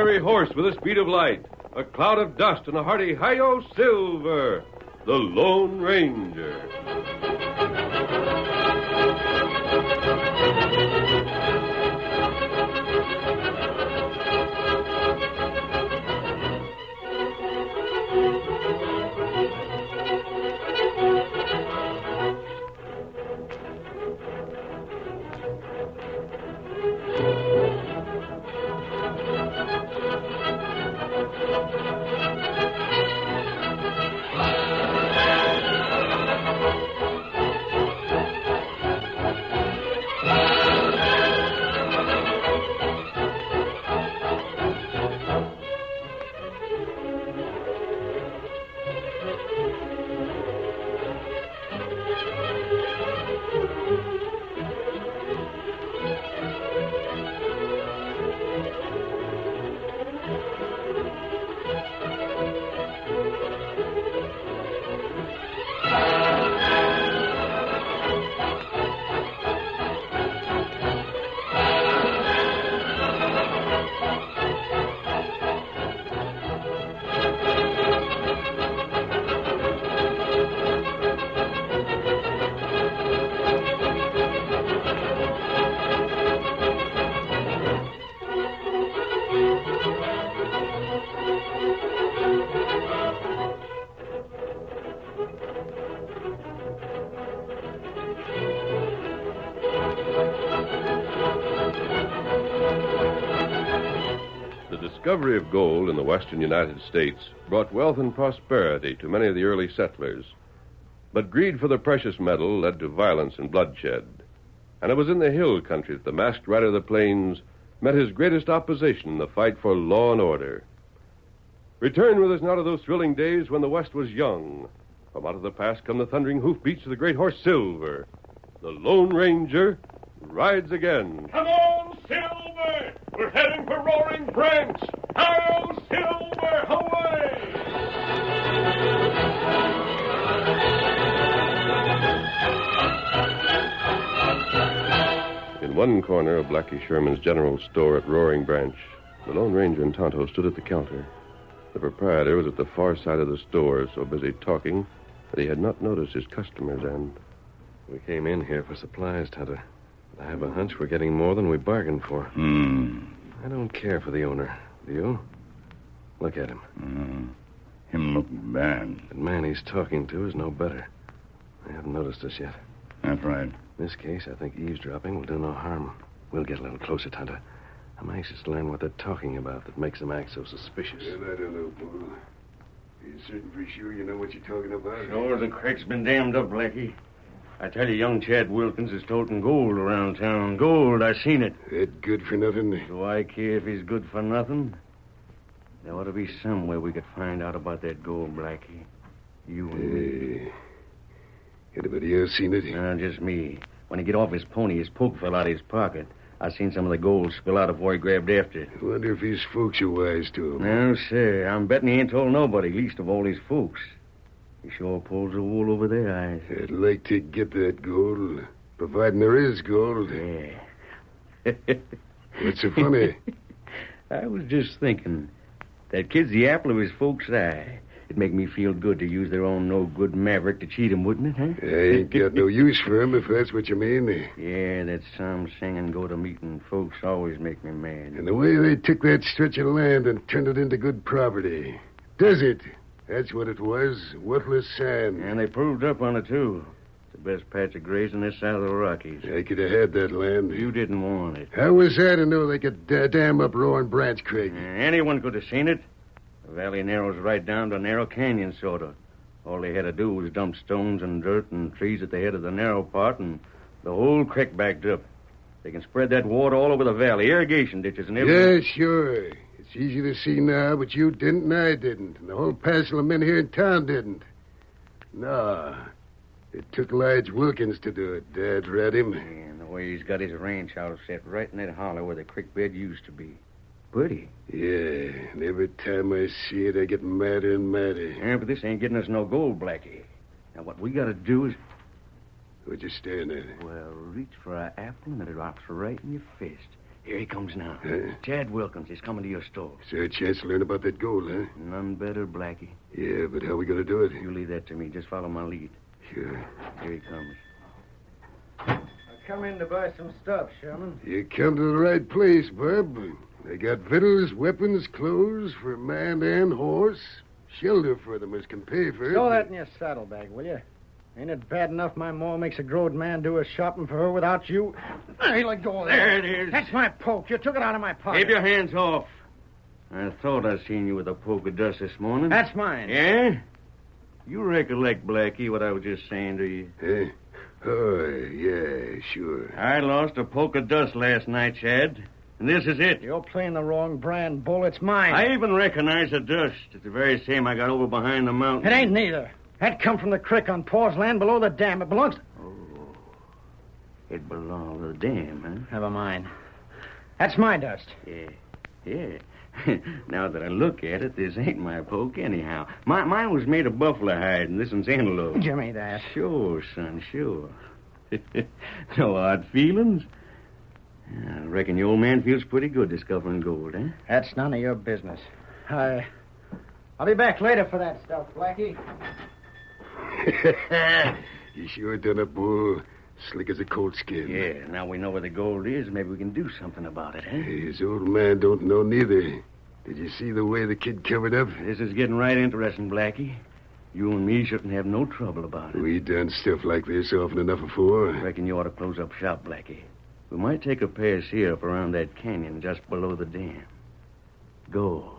fiery horse with the speed of light, a cloud of dust, and a hearty hi-yo Silver, the Lone Ranger. The discovery of gold in the western United States brought wealth and prosperity to many of the early settlers. But greed for the precious metal led to violence and bloodshed. And it was in the hill country that the masked rider of the plains met his greatest opposition in the fight for law and order. Return with us now to those thrilling days when the West was young. From out of the past come the thundering hoofbeats of the great horse Silver. The Lone Ranger rides again. Come on, Silver! We're heading for Roaring Branch! Hi-yo, Silver! Away! In one corner of Blackie Sherman's general store at Roaring Branch, the Lone Ranger and Tonto stood at the counter. The proprietor was at the far side of the store, so busy talking that he had not noticed his customers' end. We came in here for supplies, Tonto. I have a hunch we're getting more than we bargained for. I don't care for the owner. Do you? Look at him. Him look bad. The man he's talking to is no better. I haven't noticed us yet. That's right. In this case, I think eavesdropping will do no harm. We'll get a little closer, Tonto. I'm anxious to learn what they're talking about that makes them act so suspicious. Well, I don't know, Bull. You're certain for sure you know what you're talking about? Sure, the creek's been dammed up, Blackie. I tell you, young Chad Wilkins is toting gold around town. Gold, I seen it. That good for nothing? Do I care if he's good for nothing? There ought to be some way we could find out about that gold, Blackie. You and me. Anybody else seen it? Just me. When he get off his pony, his poke fell out of his pocket. I seen some of the gold spill out before he grabbed after it. I wonder if his folks are wise to him. No, sir. I'm betting he ain't told nobody, least of all his folks. He sure pulls the wool over their eyes. I'd like to get that gold, providing there is gold. Yeah. What's so funny? I was just thinking. That kid's the apple of his folks' eye. It'd make me feel good to use their own no-good maverick to cheat him, wouldn't it, huh? I ain't got no use for him, if that's what you mean. Yeah, that psalm singing, go to meeting folks always make me mad. And the way they took that stretch of land and turned it into good property. Desert. That's what it was. Worthless sand. And they proved up on it, too. It's the best patch of grazing this side of the Rockies. I could have had that land. You didn't want it. How was I to know they could dam up Roaring Branch Creek? Anyone could have seen it. The valley narrows right down to a narrow canyon, sort of. All they had to do was dump stones and dirt and trees at the head of the narrow part, and the whole creek backed up. They can spread that water all over the valley, irrigation ditches and everything. Yeah, sure. It's easy to see now, but you didn't and I didn't. And the whole passel of men here in town didn't. No. It took Lige Wilkins to do it. Dad read him. Yeah, and the way he's got his ranch house set right in that hollow where the creek bed used to be. Pretty. Yeah, and every time I see it, I get madder and madder. Yeah, but this ain't getting us no gold, Blackie. Now, what we got to do is... What you staring at? Well, reach for an apple and it drops right in your fist. Here he comes now. Huh? Chad Wilkins. He's coming to your store. Is there a chance to learn about that gold, huh? None better, Blackie. Yeah, but how we going to do it? You leave that to me. Just follow my lead. Sure. Here he comes. I come in to buy some stuff, Sherman. You come to the right place, bub. They got victuals, weapons, clothes for man and horse. Shelter for them as can pay for it. Throw that in your saddlebag, will you? Ain't it bad enough my ma makes a growed man do his shopping for her without you? Hey, let go of that. There it is. That's my poke. You took it out of my pocket. Keep your hands off. I thought I seen you with a poke of dust this morning. That's mine. Yeah? You recollect, Blackie, what I was just saying to you? Huh? Oh, yeah, sure. I lost a poke of dust last night, Chad. And this is it. You're playing the wrong brand, Bull. It's mine. I even recognize the dust. It's the very same I got over behind the mountain. It ain't neither. That come from the creek on Paul's land below the dam. It belongs to... Oh. It belonged to the dam, huh? Never mind. That's my dust. Yeah. Now that I look at it, this ain't my poke anyhow. Mine was made of buffalo hide, and this one's antelope. Jimmy, that. Sure, son, sure. No odd feelings? I reckon your old man feels pretty good discovering gold, eh? That's none of your business. I'll be back later for that stuff, Blackie. You sure done it, Bull. Slick as a colt skin. Yeah, now we know where the gold is. Maybe we can do something about it, eh? His old man don't know neither. Did you see the way the kid covered up? This is getting right interesting, Blackie. You and me shouldn't have no trouble about it. We done stuff like this often enough before. I reckon you ought to close up shop, Blackie. We might take a pass here up around that canyon just below the dam. Gold.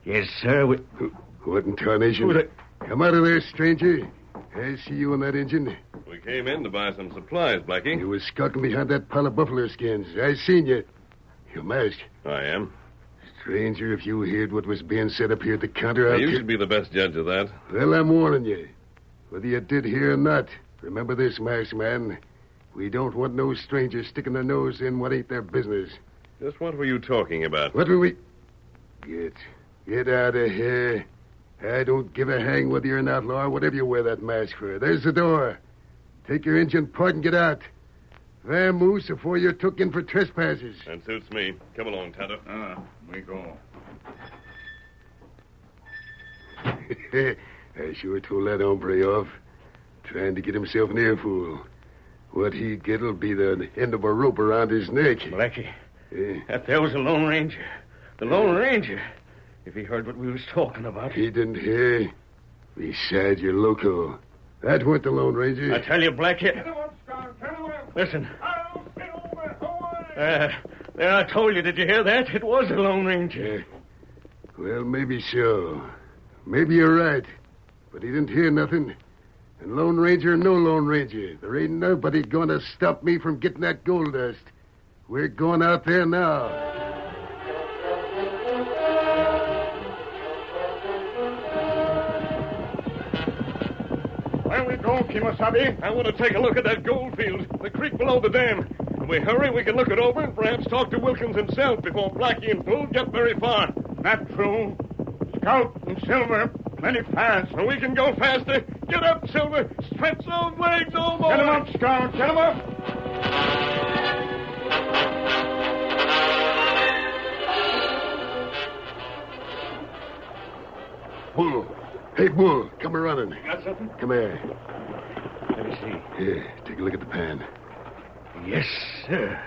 Yes, sir. What in tarnation? Who's it? Come out of there, stranger. I see you on that engine. We came in to buy some supplies, Blackie. You was skulking behind that pile of buffalo skins. I seen you. You're masked. I am. Stranger, if you heard what was being said up here at the counter, You should be the best judge of that. Well, I'm warning you. Whether you did hear or not, remember this, masked man. We don't want no strangers sticking their nose in what ain't their business. Just what were you talking about? What were we... Get out of here. I don't give a hang whether you're an outlaw or whatever you wear that mask for. There's the door. Take your engine part and get out. Vamoose before you're took in for trespassers. That suits me. Come along, Tonto. We go. I sure told that hombre off. Trying to get himself an earful. What he get'll be the end of a rope around his neck. Blackie, Eh, that there was the Lone Ranger. The Lone Ranger. If he heard what we was talking about. he didn't hear. Besides, you're loco. That weren't the Lone Ranger. I tell you, Blackie. Get him up, Scout. Get him up. Listen. I'll get over. Away. There, I told you. Did you hear that? It was the Lone Ranger. Well, maybe so. Maybe you're right. But he didn't hear nothing. And Lone Ranger or no Lone Ranger, there ain't nobody going to stop me from getting that gold dust. We're going out there now. Where we go, Kimosabe? I want to take a look at that gold field, the creek below the dam. If we hurry, we can look it over and perhaps talk to Wilkins himself before Blackie and Bull get very far. That's true. Scout and Silver, plenty fast. So we can go faster. Get up, Silver. Stretch those legs, old boy. Get him up, Scout. Get him up. Bull. Hey, Bull, come a running. Got something? Come here. Let me see. Here, take a look at the pan. Yes, sir.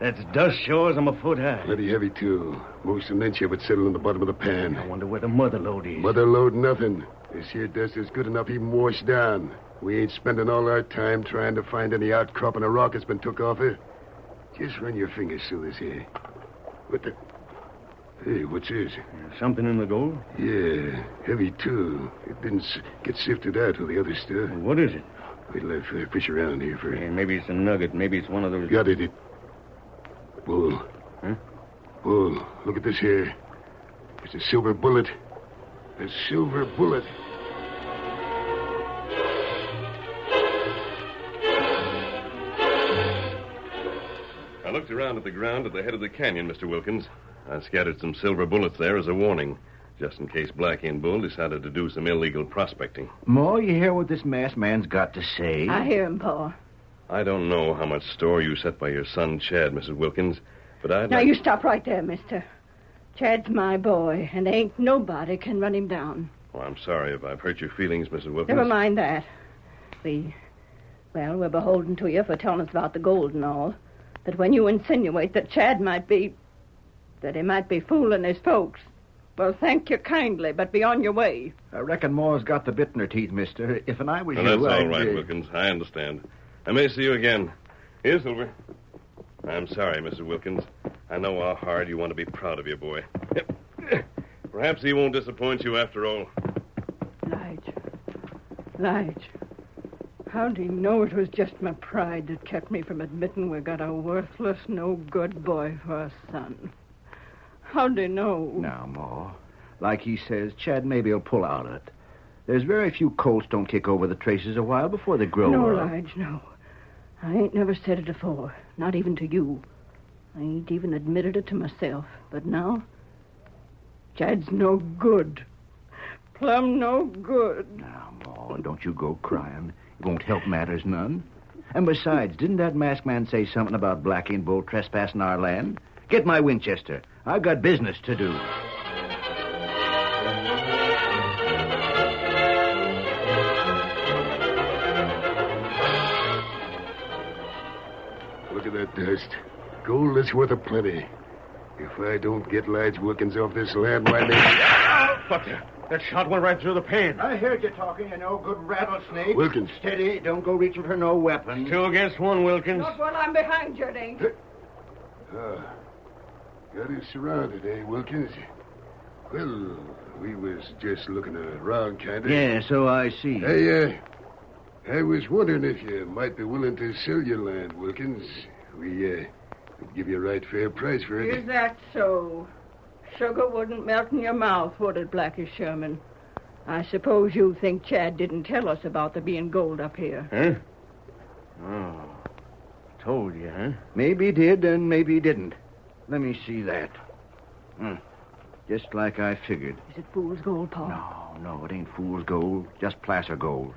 That's dust sure as I'm a foot high. Plenty heavy, too. Most an inch of it settled in the bottom of the I pan. wonder where the mother lode is. Mother load nothing. This here dust is good enough even washed down. We ain't spending all our time trying to find any outcropping of rock that's been took off it. Just run your fingers through this here. What the... Hey, what's this? Something in the gold? Yeah, heavy, too. It didn't get sifted out with the other stuff. What is it? We'll fish around here for... Yeah, maybe it's a nugget. Maybe it's one of those... Got it. Bull. Huh? Bull, look at this here. It's a silver bullet. A silver bullet. I looked around at the ground at the head of the canyon, Mr. Wilkins. I scattered some silver bullets there as a warning, just in case Blackie and Bull decided to do some illegal prospecting. Ma, you hear what this masked man's got to say? I hear him, Pa. I don't know how much store you set by your son, Chad, Mrs. Wilkins, But I'd Now, like... you stop right there, mister. Chad's my boy, and ain't nobody can run him down. Oh, I'm sorry if I've hurt your feelings, Mrs. Wilkins. Never mind that. We're beholden to you for telling us about the gold and all. But when you insinuate that Chad might be fooling his folks, well, thank you kindly, but be on your way. I reckon Ma's got the bit in her teeth, mister. If I was Well, you, that's all I'd, right, Wilkins. I understand. I may see you again. Here, Silver. I'm sorry, Mrs. Wilkins. I know how hard you want to be proud of your boy. Perhaps he won't disappoint you after all. Lige, how do you know it was just my pride that kept me from admitting we got a worthless, no-good boy for a son? How do you know? Now, Ma, like he says, Chad maybe will pull out of it. There's very few colts don't kick over the traces a while before they grow No, up. Lige, no. I ain't never said it afore, not even to you. I ain't even admitted it to myself. But now, Chad's no good. Plumb no good. Now, Ma, don't you go crying. It won't help matters none. And besides, didn't that masked man say something about Blackie and Bull trespassing our land? Get my Winchester. I've got business to do. Look at that dust. Gold is worth a plenty. If I don't get Lige Wilkins off this land, why, maybe... What the? That shot went right through the pane. I heard you talking, you know, good rattlesnake. Wilkins. Steady. Don't go reaching for no weapon. 2 against 1, Wilkins. Not while I'm behind you, it ain't. Got us surrounded, eh, Wilkins? Well, we was just looking around, kind of. Yeah, so I see. Hey, I was wondering if you might be willing to sell your land, Wilkins. We could give you a right fair price for it. Is that so? Sugar wouldn't melt in your mouth, would it, Blackie Sherman? I suppose you think Chad didn't tell us about there being gold up here. Huh? Oh, told you, huh? Maybe he did and maybe he didn't. Let me see that. Just like I figured. Is it fool's gold, Pa? No, it ain't fool's gold. Just placer gold.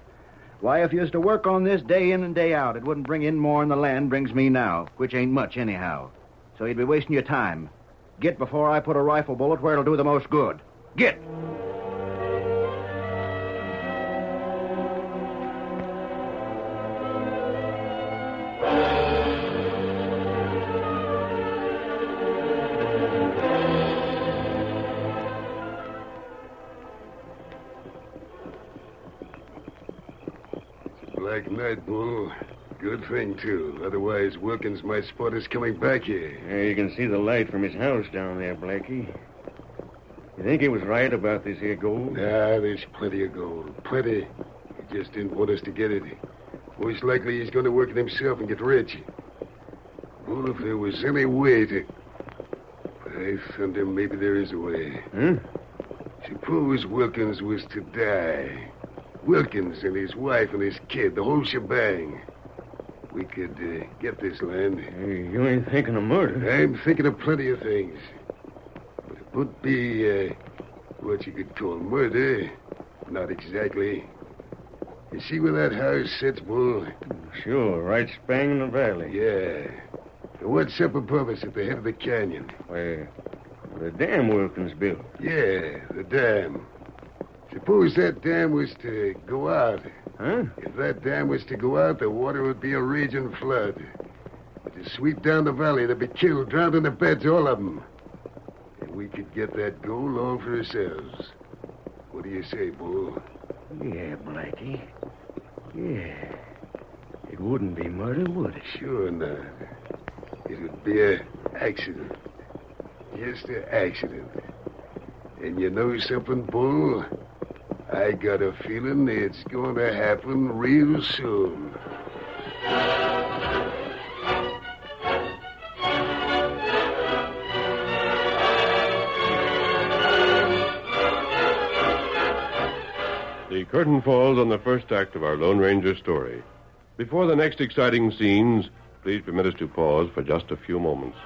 Why, if you was to work on this day in and day out, it wouldn't bring in more than the land brings me now, which ain't much anyhow. So you'd be wasting your time. Get before I put a rifle bullet where it'll do the most good. Get! Black night, Bull. Good thing, too. Otherwise, Wilkins might spot us coming back here. Yeah, you can see the light from his house down there, Blackie. You think he was right about this here gold? Nah, there's plenty of gold. Plenty. He just didn't want us to get it. Most likely he's going to work it himself and get rich. Well, if there was any way to... By thunder, maybe there is a way. Huh? Suppose Wilkins was to die. Wilkins and his wife and his kid, the whole shebang. We could get this land. Hey, you ain't thinking of murder. I'm thinking of plenty of things. But it would be what you could call murder. Not exactly. You see where that house sits, Bull? Sure, right spang in the valley. Yeah. What's up above us at the head of the canyon? Where the dam Wilkins built. Yeah, the dam. Suppose that dam was to go out. Huh? If that dam was to go out, the water would be a raging flood. To sweep down the valley, they'd be killed, drowned in the beds, all of them. And we could get that gold all for ourselves. What do you say, Bull? Yeah, Blackie. Yeah. It wouldn't be murder, would it? Sure not. It would be an accident. Just an accident. And you know something, Bull? I got a feeling it's going to happen real soon. The curtain falls on the first act of our Lone Ranger story. Before the next exciting scenes, please permit us to pause for just a few moments.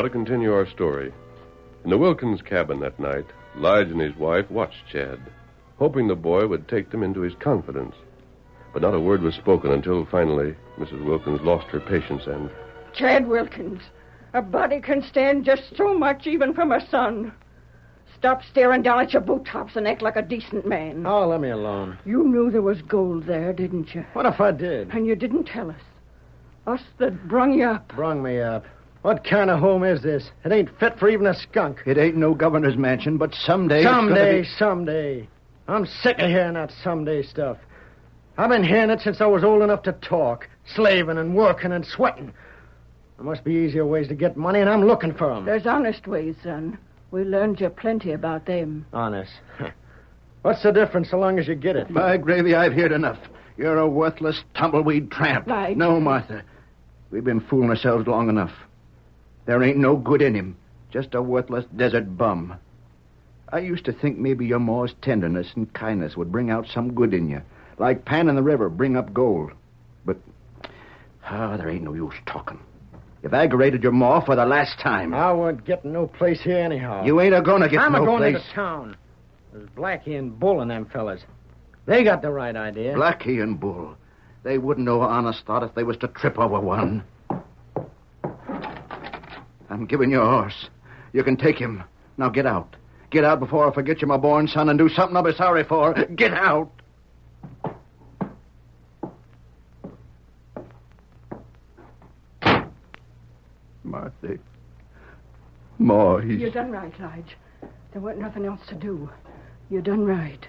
Now to continue our story. In the Wilkins cabin that night, Lige and his wife watched Chad, hoping the boy would take them into his confidence. But not a word was spoken until finally Mrs. Wilkins lost her patience and... Chad Wilkins, a body can stand just so much even from a son. Stop staring down at your boot tops and act like a decent man. Oh, let me alone. You knew there was gold there, didn't you? What if I did? And you didn't tell us. Us that brung you up. Brung me up. What kind of home is this? It ain't fit for even a skunk. It ain't no governor's mansion, but someday... Someday. I'm sick of hearing that someday stuff. I've been hearing it since I was old enough to talk. Slaving and working and sweating. There must be easier ways to get money, and I'm looking for them. There's honest ways, son. We learned you plenty about them. Honest. What's the difference so long as you get it? By gravy, I've heard enough. You're a worthless, tumbleweed tramp. Lige. No, Martha. We've been fooling ourselves long enough. There ain't no good in him. Just a worthless desert bum. I used to think maybe your ma's tenderness and kindness would bring out some good in you. Like Pan in the river bring up gold. But, there ain't no use talking. You've aggravated your ma for the last time. I wasn't getting no place here anyhow. You ain't a-gonna get I'm no a-going place. into town. There's Blackie and Bull and them fellas. They got the right idea. Blackie and Bull. They wouldn't know honest thought if they was to trip over one. I'm giving you a horse. You can take him. Now get out. Get out before I forget you're my born son and do something I'll be sorry for. Get out. Martha. Ma, he's... You done right, Lige. There wasn't nothing else to do. You done right.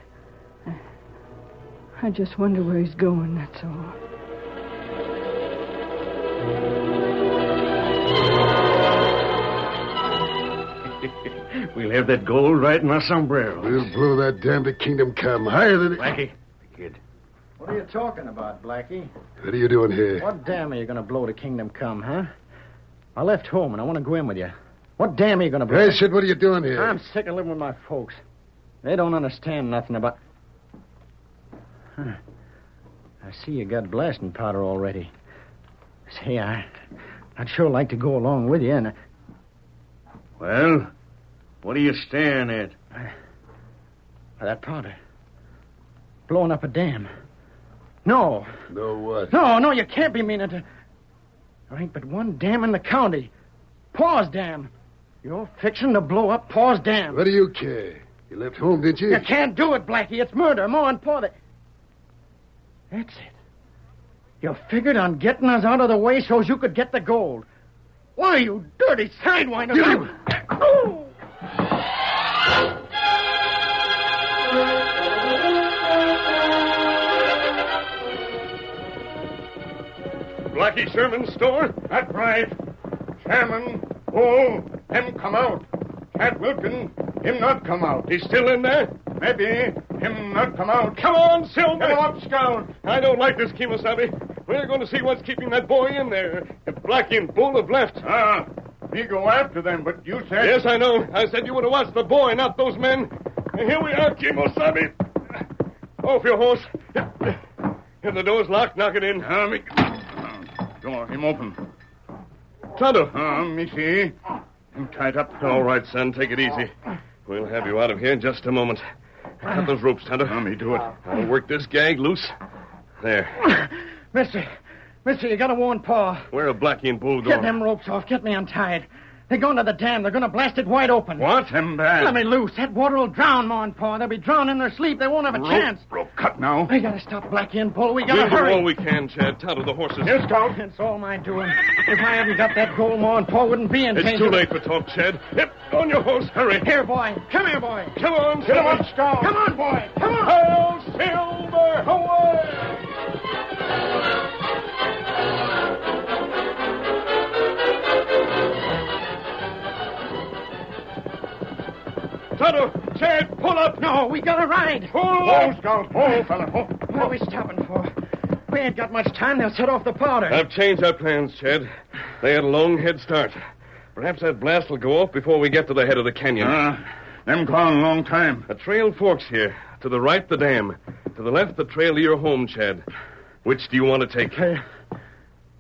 I just wonder where he's going, that's all. We'll have that gold right in our sombrero. We'll blow that dam to kingdom come. Higher than... Blackie, kid. What are you talking about, Blackie? What are you doing here? What dam are you going to blow to kingdom come, huh? I left home and I want to go in with you. What dam are you going to blow? Hey, shit, what are you doing here? I'm sick of living with my folks. They don't understand nothing about... I see you got blasting powder already. Say, I'd sure like to go along with you, and... Well, what are you staring at? That powder. Blowing up a dam. No. No what? No, you can't be meaning to... There ain't but one dam in the county. Pa's Dam. You're fixing to blow up Pa's Dam. What do you care? You left home, didn't you? You can't do it, Blackie. It's murder. Ma and Pa, That's it. You figured on getting us out of the way so's you could get the gold. Why, you dirty sidewinder. You... Oh! Blackie Sherman's store? That's right. Sherman, Bull, him come out. Chad Wilkins, him not come out. He's still in there? Maybe. Him not come out. Come on, Silver. Come up, Scout. I don't like this, Kemosabe. We're going to see what's keeping that boy in there. If Blackie and Bull have left. Me go after them, but you said... Yes, I know. I said you would have watched the boy, not those men. Here we are, Kemosabe. Off your horse. If the door's locked, knock it in. Door, him open. Tonto. Me see. Him tied up. All right, son, take it easy. We'll have you out of here in just a moment. Cut those ropes, Tonto. Me do it. I'll work this gag loose. There. Mister, you gotta warn Pa. Where are Blackie and Bull Get going? them ropes off. Get me untied. They're going to the dam. They're going to blast it wide open. What? Him bad. Let me loose. That water will drown Ma and Pa. They'll be drowned in their sleep. They won't have a chance. Rope cut now. We gotta stop Blackie and Bull. We gotta We'll do hurry. all we can, Chad. Tonto, the horses. Yes, Scout. It's all my doing. If I hadn't got that gold, Ma and Pa wouldn't be in It's danger. too late for talk, Chad. Yep, on your horse. Hurry. Here, boy. Come here, boy. Come on, Get him Silver. up, Scout. Come on, boy. Come on. Hail, Silver, away! Tonto, Chad, pull up. No, we gotta ride. Pull up. Scout. Pull, fella. What are we stopping for? We ain't got much time. They'll set off the powder. I've changed our plans, Chad. They had a long head start. Perhaps that blast will go off before we get to the head of the canyon. Them gone long time. A trail forks here. To the right, the dam. To the left, the trail to your home, Chad. Which do you want to take?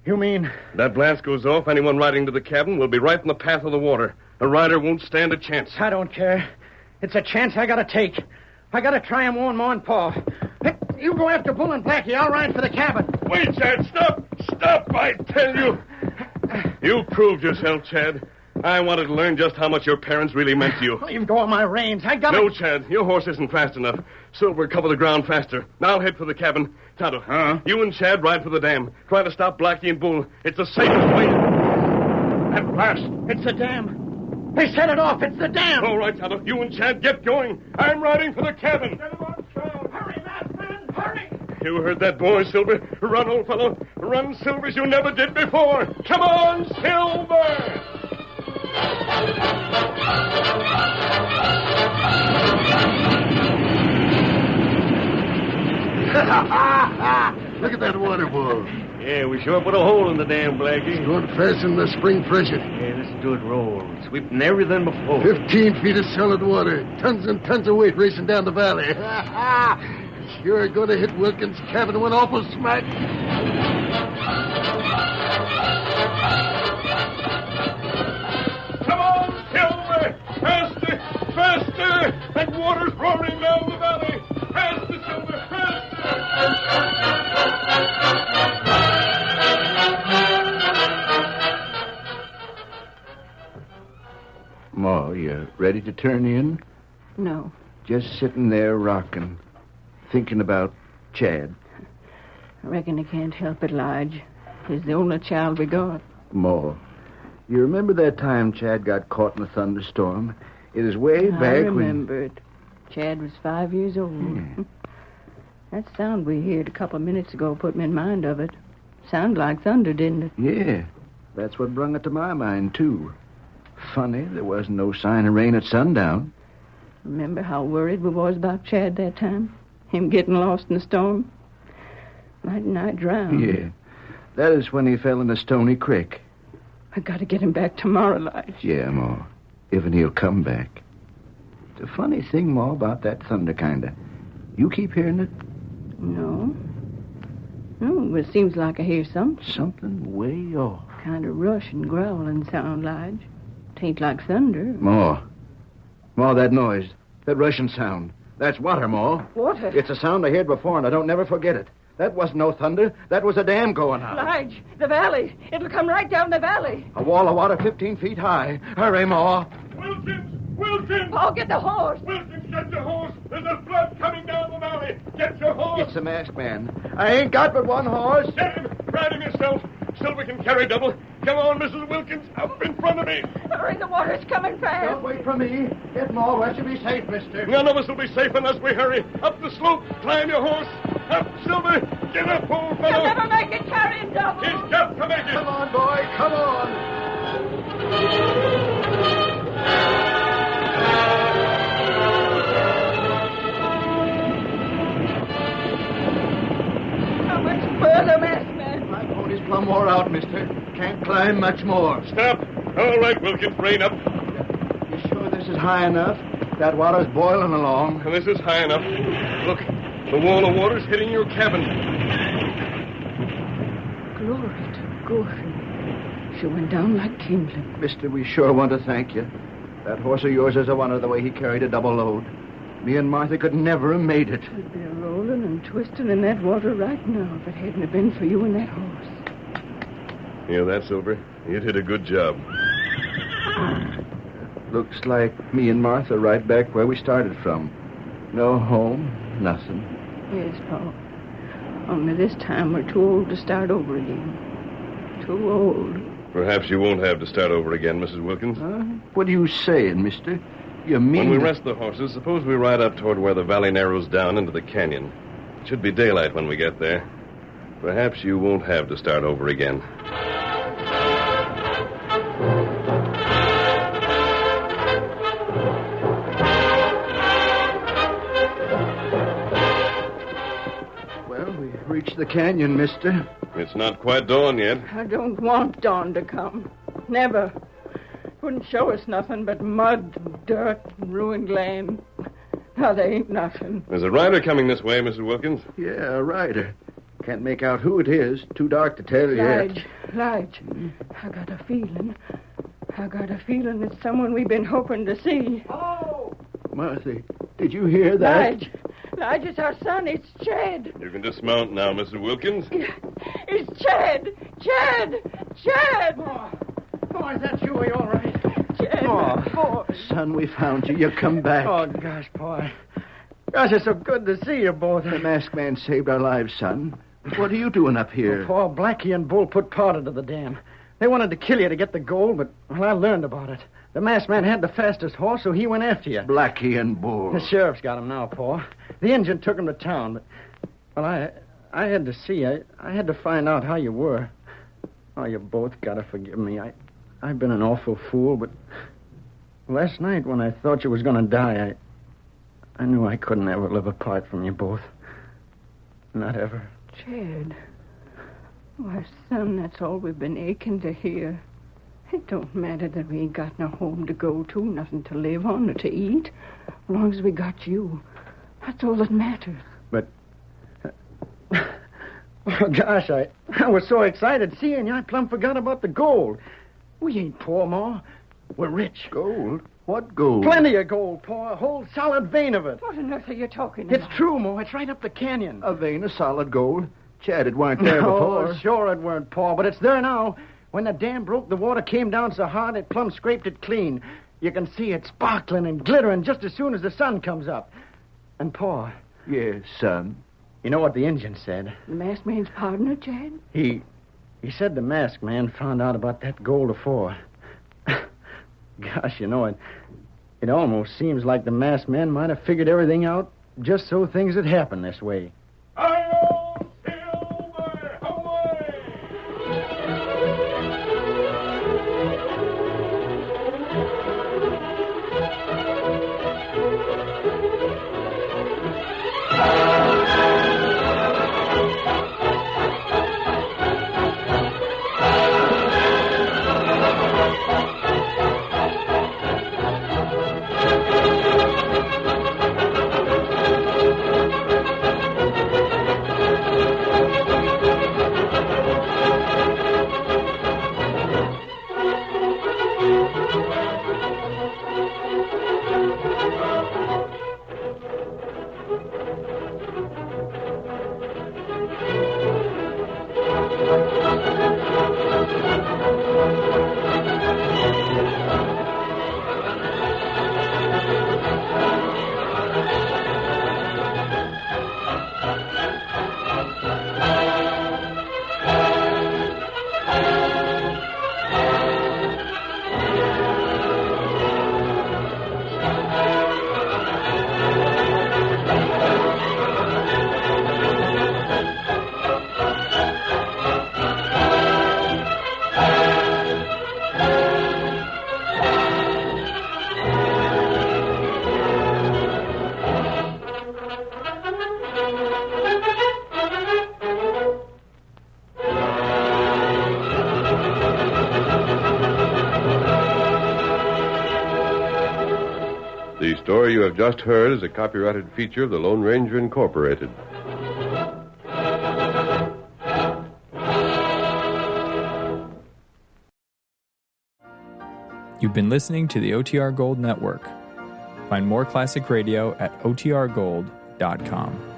You mean... That blast goes off, anyone riding to the cabin will be right in the path of the water. A rider won't stand a chance. I don't care. It's a chance I gotta take. I gotta try and warn Ma and Pa. Hey, you go after Bull and Blackie. I'll ride for the cabin. Wait, Chad, stop! Stop, I tell you! You proved yourself, Chad. I wanted to learn just how much your parents really meant to you. Leave go of my reins. I gotta... No, Chad, your horse isn't fast enough. Silver, cover the ground faster. Now I'll head for the cabin. Tonto, you and Chad ride for the dam. Try to stop Blackie and Bull. It's the safest way. That blast. It's the dam. They set it off. It's the dam. All right, Tonto, you and Chad get going. I'm riding for the cabin. Hurry, man, hurry. You heard that, boy, Silver. Run, old fellow. Run, Silver, as you never did before. Come on, Silver! Look at that waterfall. Yeah, we sure put a hole in the dam, Blackie. It's going faster than the spring freshet. Yeah, let's do it roll. Sweeping everything before. 15 feet of solid water. Tons and tons of weight racing down the valley. Sure going to hit Wilkins' cabin one awful smack. Come on, Silver! Faster! Faster! That water's roaring down the valley! Faster, Silver! Faster! Ma, you ready to turn in? No. Just sitting there rocking, thinking about Chad. I reckon I can't help it, Lige. He's the only child we got. Ma, you remember that time Chad got caught in a thunderstorm? It was way back I remember it. Chad was 5 years old. Yeah. That sound we heard a couple of minutes ago put me in mind of it. Sounded like thunder, didn't it? Yeah, that's what brung it to my mind, too. Funny, there wasn't no sign of rain at sundown. Remember how worried we was about Chad that time? Him getting lost in the storm? Might not drown. Yeah, that is when he fell in a stony creek. I gotta get him back tomorrow, Lige. Yeah, Ma, even he'll come back. It's a funny thing, Ma, about that thunder, kinda. You keep hearing it? No. No, it seems like I hear something. Something way off. Kind of rush and growling sound, Lige. Tain't like thunder. Ma, that noise, that rushing sound. That's water, Ma. Water? It's a sound I heard before, and I don't never forget it. That wasn't no thunder. That was a dam going out. Lige, the valley. It'll come right down the valley. A wall of water 15 feet high. Hurry, Ma. Wilkins! Wilkins! Paul, get the horse. Wilkins, get your horse! There's a flood coming down the valley! Get your horse! It's the masked man. I ain't got but one horse. Get him! Ride him yourself! Silver can carry double. Come on, Mrs. Wilkins, up in front of me. Hurry, the water's coming fast. Don't wait for me. Get Ma where she'll be safe, mister. None of us will be safe unless we hurry. Up the slope, climb your horse. Up, Silver! Get up, old fellow! You'll never make it carrying double. He's got to make it! Come on, boy, come on. How much further, masked man? My pony's plumb wore out, mister. Can't climb much more. Stop! All right, Wilkins, rein up. You sure this is high enough? That water's boiling along. This is high enough. Look, the wall of water's hitting your cabin. Glory to Goshen. She went down like kindling. Mister, we sure want to thank you. That horse of yours is a wonder the way he carried a double load. Me and Martha could never have made it. We'd be rolling and twisting in that water right now if it hadn't have been for you and that horse. You know that, Silver? You did a good job. Looks like me and Martha right back where we started from. No home, nothing. Yes, Paul. Only this time we're too old to start over again. Too old. Perhaps you won't have to start over again, Mrs. Wilkins. What are you saying, mister? You mean... When we rest the horses, suppose we ride up toward where the valley narrows down into the canyon. It should be daylight when we get there. Perhaps you won't have to start over again. Well, we reached the canyon, mister. It's not quite dawn yet. I don't want dawn to come. Never. Wouldn't show us nothing but mud, and dirt, and ruined land. Now, there ain't nothing. There's a rider coming this way, Mrs. Wilkins. Yeah, a rider. Can't make out who it is. Too dark to tell yet. Lige, I got a feeling it's someone we've been hoping to see. Oh! Marthy, did you hear that? Lige, it's our son. It's Chad. You can dismount now, Mrs. Wilkins. It's Chad. Chad! Oh, is that you? Are you all right? Chad. Oh, Son, we found you. You come back. oh, gosh, boy. Gosh, it's so good to see you both. The masked man saved our lives, son. What are you doing up here? Paul, Blackie and Bull put powder to the dam. They wanted to kill you to get the gold, but, well, I learned about it. The masked man had the fastest horse, so he went after you. Blackie and Bull. The sheriff's got him now, Paul. The Injun took him to town, but, well, I had to see. I had to find out how you were. Oh, you both got to forgive me. I've been an awful fool, but last night when I thought you was going to die, I knew I couldn't ever live apart from you both. Not ever. Chad. Why, son, that's all we've been aching to hear. It don't matter that we ain't got no home to go to, nothing to live on or to eat. As long as we got you. That's all that matters. But, oh, gosh, I was so excited seeing you, I plumb forgot about the gold. We ain't poor, Ma. We're rich. Gold? What gold? Plenty of gold, Pa. A whole solid vein of it. What on earth are you talking about? It's true, Ma. It's right up the canyon. A vein of solid gold. Chad, it weren't there before. Sure it weren't, Pa, but it's there now. When the dam broke, the water came down so hard it plumb scraped it clean. You can see it sparkling and glittering just as soon as the sun comes up. And, Pa... Yes, son. You know what the Injun said? The masked man's partner, Chad? He said the masked man found out about that gold afore. Gosh, you know, it almost seems like the masked man might have figured everything out just so things would happen this way. The story you have just heard is a copyrighted feature of the Lone Ranger Incorporated. You've been listening to the OTR Gold Network. Find more classic radio at otrgold.com.